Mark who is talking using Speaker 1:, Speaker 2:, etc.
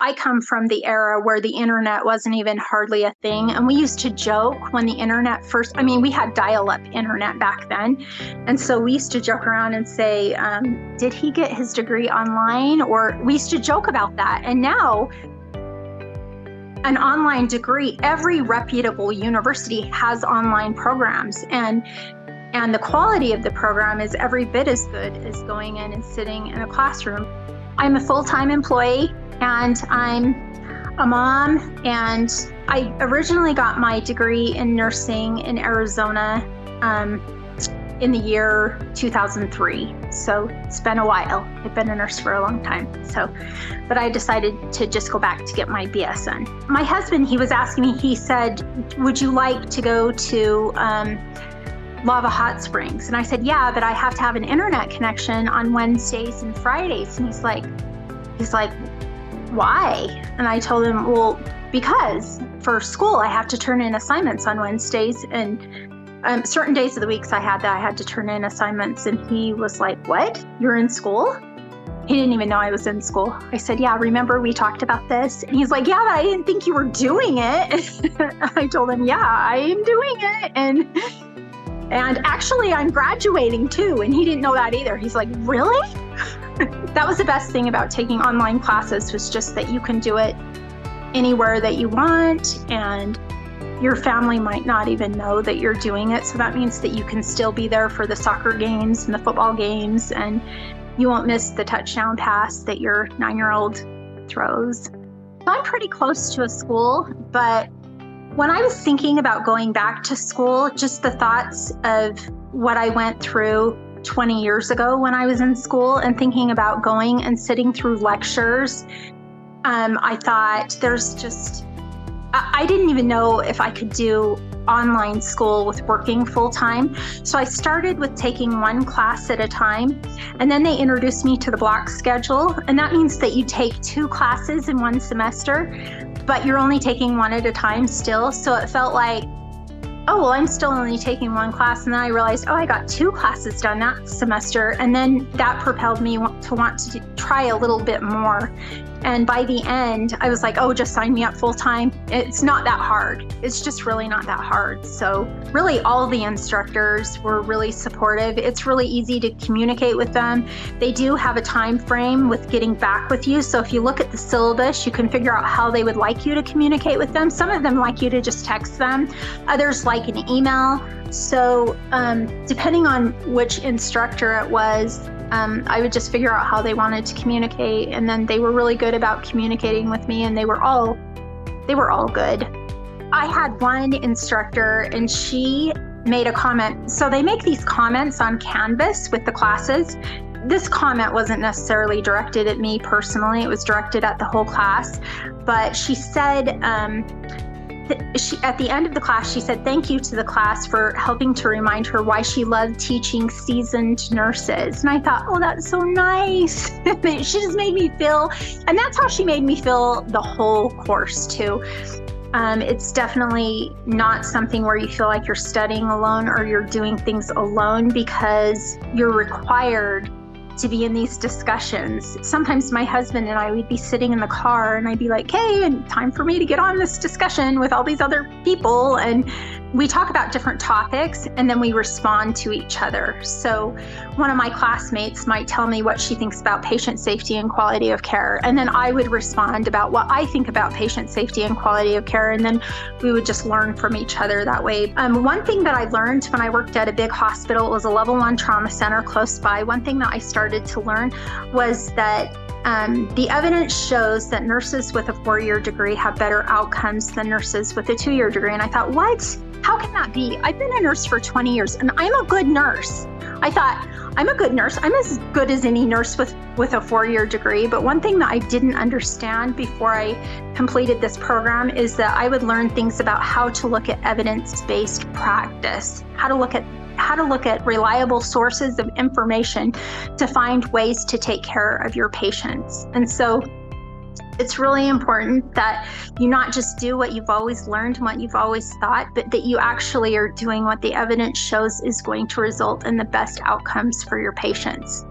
Speaker 1: I come from the era where the internet wasn't even hardly a thing. And we used to joke when the internet first, we had dial-up internet back then. And so we used to joke around and say, did he get his degree online? Or we used to joke about that. And now an online degree, every reputable university has online programs. And the quality of the program is every bit as good as going in and sitting in a classroom. I'm a full-time employee and I'm a mom, and I originally got my degree in nursing in Arizona in the year 2003. So it's been a while. I've been a nurse for a long time. But I decided to just go back to get my BSN. My husband, he was asking me, he said, would you like to go to Lava Hot Springs? And I said, yeah, but I have to have an internet connection on Wednesdays and Fridays. And he's like, why? And I told him, well, because for school, I have to turn in assignments on Wednesdays, and certain days of the weeks I had to turn in assignments. And he was like, what? You're in school? He didn't even know I was in school. I said, yeah, remember we talked about this? And he's like, yeah, but I didn't think you were doing it. I told him, yeah, I am doing it. And actually I'm graduating too. And he didn't know that either. He's like, really? That was the best thing about taking online classes, was just that you can do it anywhere that you want, and your family might not even know that you're doing it. So that means that you can still be there for the soccer games and the football games, and you won't miss the touchdown pass that your 9-year-old throws. So I'm pretty close to a school, but when I was thinking about going back to school, just the thoughts of what I went through 20 years ago when I was in school and thinking about going and sitting through lectures, I thought I didn't even know if I could do online school with working full time. So I started with taking one class at a time, and then they introduced me to the block schedule. And that means that you take 2 classes in one semester, but you're only taking one at a time still. So it felt like, oh, well, I'm still only taking one class. And then I realized, oh, I got 2 classes done that semester. And then that propelled me to want to try a little bit more. And by the end, I was like, oh, just sign me up full time. It's not that hard. It's just really not that hard. So really all the instructors were really supportive. It's really easy to communicate with them. They do have a time frame with getting back with you. So if you look at the syllabus, you can figure out how they would like you to communicate with them. Some of them like you to just text them. Others like an email. So depending on which instructor it was, I would just figure out how they wanted to communicate. And then they were really good about communicating with me, and they were all good. I had one instructor, and she made a comment. So they make these comments on Canvas with the classes. This comment wasn't necessarily directed at me personally. It was directed at the whole class. But she said, at the end of the class, she said, thank you to the class for helping to remind her why she loved teaching seasoned nurses. And I thought, oh, that's so nice. She just made me feel, and that's how she made me feel the whole course too. It's definitely not something where you feel like you're studying alone or you're doing things alone, because you're required to be in these discussions. Sometimes my husband and I, we'd be sitting in the car and I'd be like, hey, and time for me to get on this discussion with all these other people. And we talk about different topics and then we respond to each other. So one of my classmates might tell me what she thinks about patient safety and quality of care. And then I would respond about what I think about patient safety and quality of care. And then we would just learn from each other that way. One thing that I learned when I worked at a big hospital, it was a level 1 trauma center close by. One thing that I started to learn was that the evidence shows that nurses with a 4-year degree have better outcomes than nurses with a 2-year degree. And I thought, what? How can that be? I've been a nurse for 20 years and I'm a good nurse. I thought, I'm a good nurse. I'm as good as any nurse with a 4-year degree. But one thing that I didn't understand before I completed this program is that I would learn things about how to look at evidence-based practice, how to look at reliable sources of information to find ways to take care of your patients. And so it's really important that you not just do what you've always learned and what you've always thought, but that you actually are doing what the evidence shows is going to result in the best outcomes for your patients.